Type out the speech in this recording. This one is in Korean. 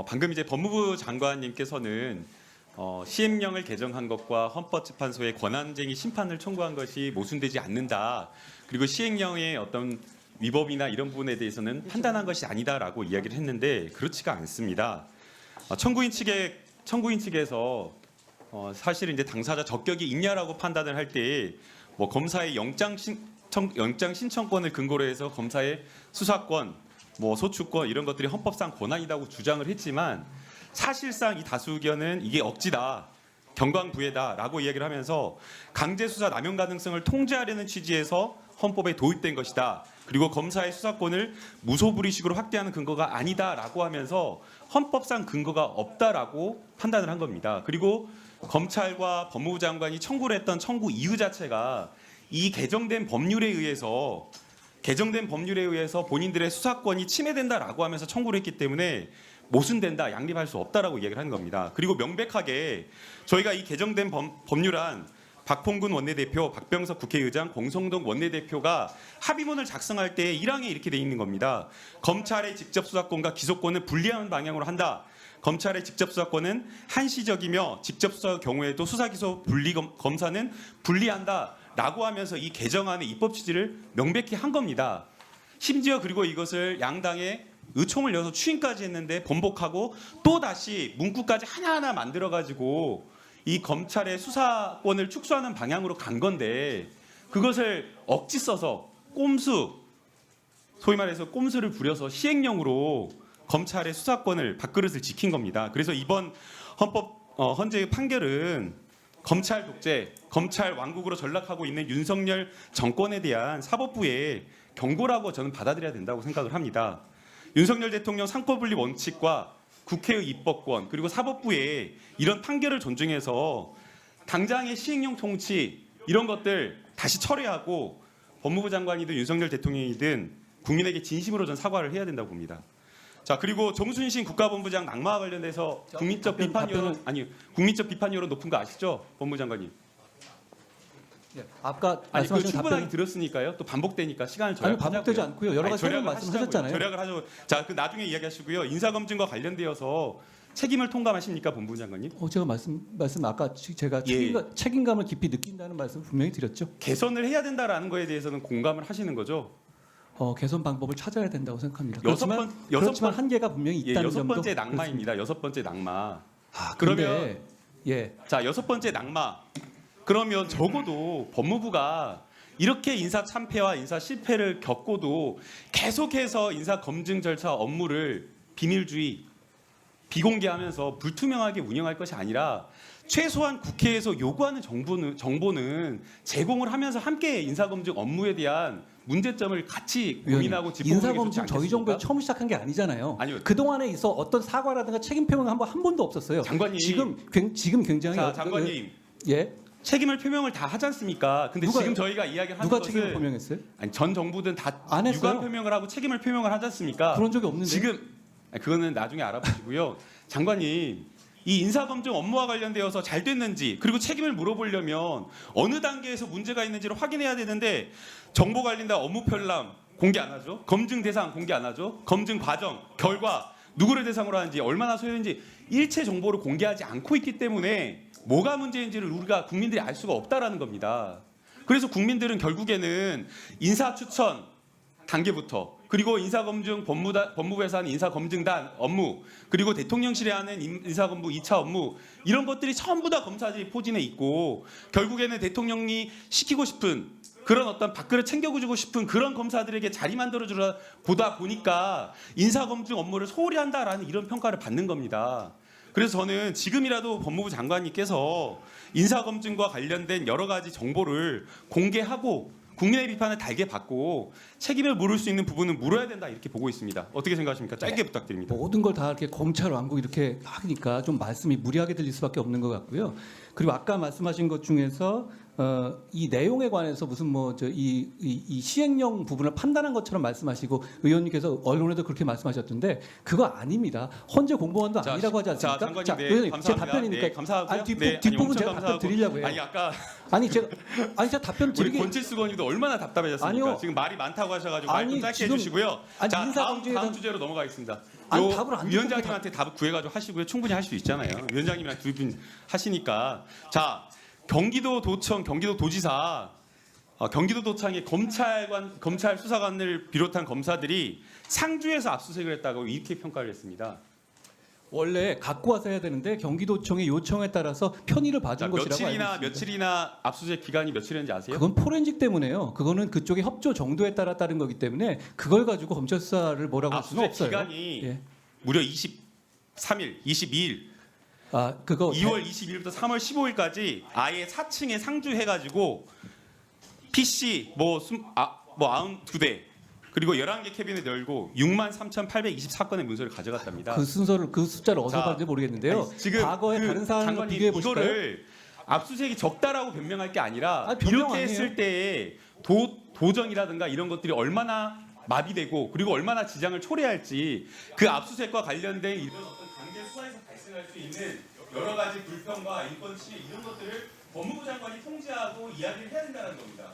방금 이제 법무부 장관님께서는 시행령을 개정한 것과 헌법재판소의 권한쟁의 심판을 청구한 것이 모순되지 않는다. 그리고 시행령의 어떤 위법이나 이런 부분에 대해서는 판단한 것이 아니다라고 이야기를 했는데 그렇지가 않습니다. 청구인 측에서 사실은 이제 당사자 적격이 있냐라고 판단을 할 때 뭐 검사의 영장 신청권을 근거로 해서 검사의 수사권, 뭐 소추권 이런 것들이 헌법상 권한이라고 주장을 했지만 사실상 이 다수 의견은 이게 억지다, 경광부회다라고 이야기를 하면서 강제 수사 남용 가능성을 통제하려는 취지에서 헌법에 도입된 것이다. 그리고 검사의 수사권을 무소불위식으로 확대하는 근거가 아니다라고 하면서 헌법상 근거가 없다라고 판단을 한 겁니다. 그리고 검찰과 법무부 장관이 청구를 했던 청구 이유 자체가 이 개정된 법률에 의해서 본인들의 수사권이 침해된다라고 하면서 청구를 했기 때문에 모순된다, 양립할 수 없다라고 이야기를 하는 겁니다. 그리고 명백하게 저희가 이 개정된 법률안 박홍근 원내대표, 박병석 국회의장, 공성동 원내대표가 합의문을 작성할 때 1항에 이렇게 돼 있는 겁니다. 검찰의 직접 수사권과 기소권을 분리하는 방향으로 한다. 검찰의 직접 수사권은 한시적이며 직접 수사 경우에도 수사 기소 분리 검사는 분리한다라고 하면서 이 개정안의 입법 취지를 명백히 한 겁니다. 심지어 그리고 이것을 양당에 의총을 열어서 추인까지 했는데 번복하고 또 다시 문구까지 하나하나 만들어 가지고 이 검찰의 수사권을 축소하는 방향으로 간 건데 그것을 억지 써서 소위 말해서 꼼수를 부려서 시행령으로 검찰의 수사권을 밥그릇을 지킨 겁니다. 그래서 이번 헌재의 판결은 검찰 독재, 검찰 왕국으로 전락하고 있는 윤석열 정권에 대한 사법부의 경고라고 저는 받아들여야 된다고 생각을 합니다. 윤석열 대통령 상권분리 원칙과 국회의 입법권 그리고 사법부의 이런 판결을 존중해서 당장의 시행령 통치 이런 것들 다시 철회하고 법무부 장관이든 윤석열 대통령이든 국민에게 진심으로 전 사과를 해야 된다고 봅니다. 자, 그리고 정순신 국가본부장 낙마와 관련해서 국민적 비판 여론 높은 거 아시죠, 법무부 장관님? 네, 아까 아니 그 말씀하신 충분하게 답변 들었으니까요. 또 반복되니까 시간을 아니 반복되지 않고요. 여러 가지 새로운 말씀하셨잖아요. 절약을 하죠. 자, 그 나중에 이야기하시고요. 인사검증과 관련되어서 책임을 통감하십니까, 법무부 장관님? 제가 말씀 아까 제가 책임감을 깊이 느낀다는 말씀 분명히 드렸죠. 개선을 해야 된다라는 거에 대해서는 공감을 하시는 거죠? 개선 방법을 찾아야 된다고 생각합니다. 그렇지만 한계가 분명히 있다는 여섯 점도 번째 낙마입니다. 여섯 번째 낙마. 그러면 자, 여섯 번째 낙마. 그러면 적어도 법무부가 이렇게 인사 참패와 인사 실패를 겪고도 계속해서 인사 검증 절차 업무를 비밀주의, 비공개하면서 불투명하게 운영할 것이 아니라 최소한 국회에서 요구하는 정보는 제공을 하면서 함께 인사검증 업무에 대한 문제점을 같이 고민하고 짚어보는 게 좋지 인사검증 않겠습니까? 저희 정부에 처음 시작한 게 아니잖아요. 아니요. 그동안에 있어 어떤 사과라든가 책임 표명은 한 번도 없었어요. 장관님. 지금 굉장히 자, 장관님. 책임을 표명을 다 하지 않습니까? 근데 지금 저희가 이야기하는 누가 것은 책임을 표명했어요? 아니, 전 정부든 다 안 했어요. 유감 표명을 하고 책임을 표명을 하지 않습니까? 그런 적이 없는데. 지금 그거는 나중에 알아보시고요. 장관님, 이 인사검증 업무와 관련되어서 잘 됐는지 그리고 책임을 물어보려면 어느 단계에서 문제가 있는지를 확인해야 되는데 정보관리단 업무 편람 공개 안 하죠. 검증 대상 공개 안 하죠. 검증 과정, 결과 누구를 대상으로 하는지 얼마나 소요인지 일체 정보를 공개하지 않고 있기 때문에 뭐가 문제인지를 우리가 국민들이 알 수가 없다라는 겁니다. 그래서 국민들은 결국에는 인사 추천 단계부터 그리고 인사검증 법무부에서 하는 인사검증단 업무 그리고 대통령실에 하는 인사검부 2차 업무 이런 것들이 전부 다 검사직 포진해 있고 결국에는 대통령이 시키고 싶은 그런 어떤 밥그릇 챙겨주고 싶은 그런 검사들에게 자리 만들어주다 보다 보니까 인사검증 업무를 소홀히 한다라는 이런 평가를 받는 겁니다. 그래서 저는 지금이라도 법무부 장관님께서 인사검증과 관련된 여러 가지 정보를 공개하고 국민의 비판을 달게 받고 책임을 물을 수 있는 부분은 물어야 된다 이렇게 보고 있습니다. 어떻게 생각하십니까? 짧게 부탁드립니다. 모든 걸 다 이렇게 검찰 왕국 이렇게 하니까 좀 말씀이 무리하게 들릴 수밖에 없는 것 같고요. 그리고 아까 말씀하신 것 중에서 이 내용에 관해서 무슨 이 시행령 부분을 판단한 것처럼 말씀하시고 의원님께서 언론에도 그렇게 말씀하셨던데 그거 아닙니다. 헌재 공보원도 아니라고 하지 않습니까? 자, 장관님, 의원님, 감사합니다. 제 답변이니까 네, 감사하고요. 뒷부분 제가 답변 드리려고 해요. 제가 답변 우리 드리기 권칠수 의원님도 얼마나 답답해졌습니까? 아니요. 지금 말이 많다고 하셔가지고 말 좀 짧게 해주시고요. 자, 다음 주제로 넘어가겠습니다. 아니, 요 답을 안 듣고 위원장님한테 답을 구해가지고 하시고요. 충분히 할 수 있잖아요. 위원장님이랑 두 분 하시니까. 자, 경기도도청, 경기도도지사, 경기도도청의 검찰 수사관을 비롯한 검사들이 상주에서 압수수색을 했다고 이렇게 평가를 했습니다. 원래 갖고 와서 해야 되는데 경기도청의 요청에 따라서 편의를 봐준 것이라고 알고 있습니다. 며칠이나 압수수색 기간이 며칠인지 아세요? 그건 포렌식 때문에요. 그거는 그쪽의 협조 정도에 따라 따른 거기 때문에 그걸 가지고 검찰 수사를 뭐라고 할 수는 압수수색 없어요. 기간이 예. 무려 23일, 22일, 그거 2월 22일부터 3월 15일까지 아예 4층에 상주해가지고 PC 뭐 92대 그리고 11개 캐비넷 열고 63,824건의 문서를 가져갔답니다. 그 순서를 그 숫자를 어디서 자, 봤는지 모르겠는데요. 아니, 지금 과거에 그 다른 사안과 장관님 비교해 보실까요? 이거를 압수수색이 적다라고 변명할 게 아니라 아니, 변명 이렇게 아니에요. 했을 때 도정이라든가 이런 것들이 얼마나 마비되고 그리고 얼마나 지장을 초래할지 그 압수수색과 관련된 이런 어떤 강제 수사에서 발생할 수 있는 여러 가지 불평과 인권 침해 이런 것들을 법무부 장관이 통제하고 이야기를 해야 된다는 겁니다.